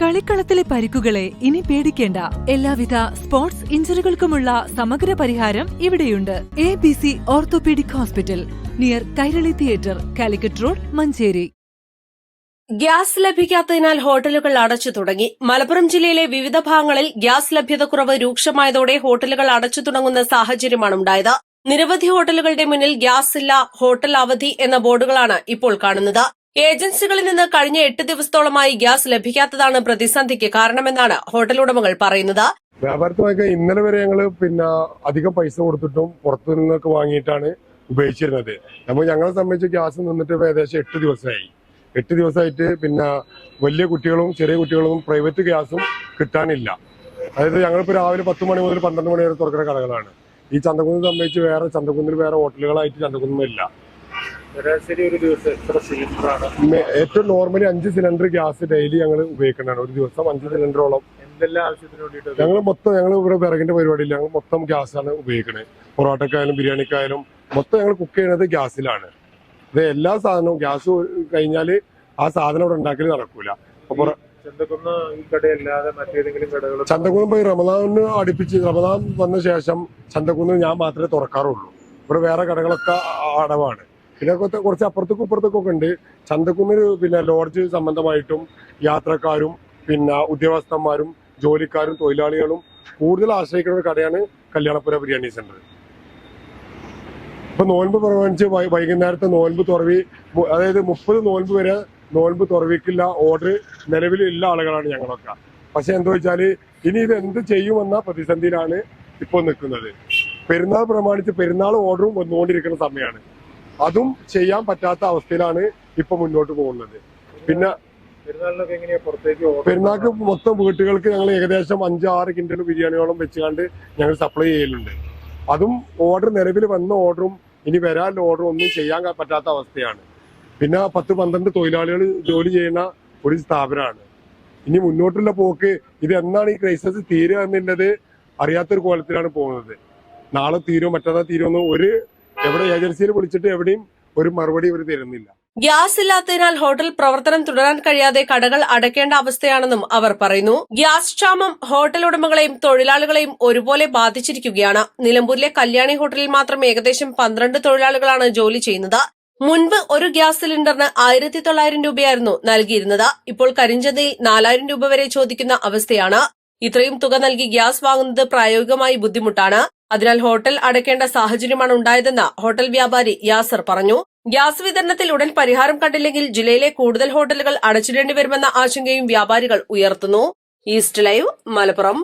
കളിക്കളത്തിലെ പരിക്കുകളെ ഇനി പേടിക്കേണ്ട. എല്ലാവിധ സ്പോർട്സ് ഇഞ്ചുറികൾക്കുമുള്ള സമഗ്ര പരിഹാരം ഇവിടെയുണ്ട്. ABC orthopaedic hospital, near Kairali theatre, Calicut road, Manjeri. Gas ലഭിക്കാത്തതിനാൽ ഹോട്ടലുകൾ അടച്ചു തുടങ്ങി. മലപ്പുറം ജില്ലയിലെ വിവിധ ഭാഗങ്ങളിൽ ഗ്യാസ് ലഭ്യതക്കുറവ് രൂക്ഷമായതോടെ ഹോട്ടലുകൾ അടച്ചു തുടങ്ങുന്ന സാഹചര്യമാണുണ്ടായത്. നിരവധി ഹോട്ടലുകളുടെ മുന്നിൽ ഗ്യാസ് ഇല്ല, ഹോട്ടൽ അവധി എന്ന ബോർഡുകളാണ് ഇപ്പോൾ കാണുന്നത്. ഏജൻസികളിൽ നിന്ന് കഴിഞ്ഞ 8 ദിവസത്തോളമായി ഗ്യാസ് ലഭിക്കാത്തതാണ് പ്രതിസന്ധിക്ക് കാരണമെന്നാണ് ഹോട്ടൽ ഉടമകൾ പറയുന്നത്. വ്യാപാരത്തുമൊക്കെ ഇന്നലെ വരെ ഞങ്ങള് അധികം പൈസ കൊടുത്തിട്ടും പുറത്തു നിന്നൊക്കെ വാങ്ങിയിട്ടാണ് ഉപയോഗിച്ചിരുന്നത്. അപ്പോൾ ഞങ്ങളെ സംബന്ധിച്ച് ഗ്യാസ് നിന്നിട്ട് ഏകദേശം 8 ദിവസമായി. 8 ദിവസമായിട്ട് വലിയ കുട്ടികളും ചെറിയ കുട്ടികളും പ്രൈവറ്റ് ഗ്യാസും കിട്ടാനില്ല. അതായത് ഞങ്ങളിപ്പോൾ രാവിലെ 10 മണി മുതൽ 12 മണി വരെ തുറക്കുന്ന കടകളാണ്. ഈ ചന്തക്കുന്ന് സംബന്ധിച്ച് ചന്തക്കുന്നിൽ വേറെ ഹോട്ടലുകളായിട്ട് ചന്തക്കുന്നില്ല. ഒരു ദിവസം എത്ര സിലിണ്ടറാണ്? ഏറ്റവും നോർമലി 5 സിലിണ്ടർ ഗ്യാസ് ഡെയിലി ഞങ്ങൾ ഉപയോഗിക്കുന്നതാണ്. ഒരു ദിവസം 5 സിലിണ്ടറോളം. എന്തെല്ലാം ആവശ്യത്തിന് വേണ്ടിയിട്ട് ഞങ്ങൾ ഇവിടെ വിറകിന്റെ പരിപാടിയില്ല, ഞങ്ങൾ മൊത്തം ഗ്യാസാണ് ഉപയോഗിക്കുന്നത്. പൊറോട്ടക്കായാലും ബിരിയാണിക്കായാലും മൊത്തം ഞങ്ങൾ കുക്ക് ചെയ്യുന്നത് ഗ്യാസിലാണ്. ഇത് എല്ലാ സാധനവും ഗ്യാസ് കഴിഞ്ഞാൽ ആ സാധനം ഇവിടെ ഉണ്ടാക്കൽ നടക്കൂല. ചന്തക്കുന്ന് ഈ കടയല്ലാതെ മറ്റേതെങ്കിലും കടകൾ? ചന്തക്കുന്ന് പോയി റമദാൻ വന്ന ശേഷം ചന്തക്കുന്ന് ഞാൻ മാത്രമേ തുറക്കാറുള്ളൂ. ഇവിടെ വേറെ കടകളൊക്കെ അടവാണ്. പിന്നെ കുറച്ച് അപ്പുറത്തേക്കും ഇപ്പുറത്തേക്കൊക്കെ ഉണ്ട്. ചന്തക്കുന്നിൽ ലോഡ്ജ് സംബന്ധമായിട്ടും യാത്രക്കാരും ഉദ്യോഗസ്ഥന്മാരും ജോലിക്കാരും തൊഴിലാളികളും കൂടുതൽ ആശ്രയിക്കുന്ന ഒരു കടയാണ് കല്യാണപുര ബിരിയാണി സെന്റർ. ഇപ്പൊ നോൻപ് പ്രമാണിച്ച് വൈകുന്നേരത്തെ നോൻപ് തുറവി, അതായത് 30 നോൻപ് വരെ നോൻപ് തുറവിക്കുള്ള ഓർഡർ നിലവിലുള്ള ആളുകളാണ് ഞങ്ങളൊക്കെ. പക്ഷെ എന്താ വെച്ചാല് ഇനി ഇത് എന്ത് ചെയ്യുമെന്ന പ്രതിസന്ധിയിലാണ് ഇപ്പോൾ നിൽക്കുന്നത്. പെരുന്നാൾ പ്രമാണിച്ച് പെരുന്നാൾ ഓർഡറും വന്നുകൊണ്ടിരിക്കുന്ന സമയമാണ്. അതും ചെയ്യാൻ പറ്റാത്ത അവസ്ഥയിലാണ് ഇപ്പൊ മുന്നോട്ട് പോകുന്നത്. പിന്നെ പെരുന്നാൾക്ക് മൊത്തം വീട്ടുകൾക്ക് ഞങ്ങൾ ഏകദേശം 5-6 കിൻഡൽ ബിരിയാണിയോളം വെച്ചുകൊണ്ട് ഞങ്ങൾ സപ്ലൈ ചെയ്യലുണ്ട്. അതും ഓർഡർ നിലവിൽ വന്ന ഓർഡറും ഇനി വരാനുള്ള ഓർഡറും ഒന്നും ചെയ്യാൻ പറ്റാത്ത അവസ്ഥയാണ്. പിന്നെ 10-12 തൊഴിലാളികൾ ജോലി ചെയ്യുന്ന ഒരു സ്ഥാപനമാണ്. ഇനി മുന്നോട്ടുള്ള പോക്ക് ഇത് എന്നാണ് ഈ ക്രൈസിസ് തീരുക എന്നുള്ളത് അറിയാത്തൊരു കോലത്തിലാണ് പോകുന്നത്. നാളെ തീരുമോ മറ്റന്നാൾ തീരുമോ എവിടെ ഏജൻസിയിൽ വിളിച്ചിട്ട് എവിടെയും ഒരു മറുപടി ഇവർ തരുന്നില്ല. ഗ്യാസ് ഇല്ലാത്തതിനാൽ ഹോട്ടൽ പ്രവർത്തനം തുടരാൻ കഴിയാതെ കടകൾ അടയ്ക്കേണ്ട അവസ്ഥയാണെന്നും അവർ പറയുന്നു. ഗ്യാസ് ക്ഷാമം ഹോട്ടൽ ഉടമകളെയും തൊഴിലാളികളെയും ഒരുപോലെ ബാധിച്ചിരിക്കുകയാണ്. നിലമ്പൂരിലെ കല്യാണി ഹോട്ടലിൽ മാത്രം ഏകദേശം 12 തൊഴിലാളികളാണ് ജോലി ചെയ്യുന്നത്. മുൻപ് ഒരു ഗ്യാസ് സിലിണ്ടറിന് 1900 രൂപയായിരുന്നു നൽകിയിരുന്നത്. ഇപ്പോൾ കരിഞ്ചന്തയിൽ 4000 രൂപ വരെ ചോദിക്കുന്ന അവസ്ഥയാണ്. ഇത്രയും തുക നൽകി ഗ്യാസ് വാങ്ങുന്നത് പ്രായോഗികമായി ബുദ്ധിമുട്ടാണ്. അതിനാൽ ഹോട്ടൽ അടയ്ക്കേണ്ട സാഹചര്യമാണ് ഉണ്ടായതെന്ന് ഹോട്ടൽ വ്യാപാരി യാസർ പറഞ്ഞു. ഗ്യാസ് വിതരണത്തിൽ ഉടൻ പരിഹാരം കണ്ടില്ലെങ്കിൽ ജില്ലയിലെ കൂടുതൽ ഹോട്ടലുകൾ അടച്ചിടേണ്ടി വരുമെന്ന ആശങ്കയും വ്യാപാരികൾ ഉയർത്തുന്നു. East live, Malappuram.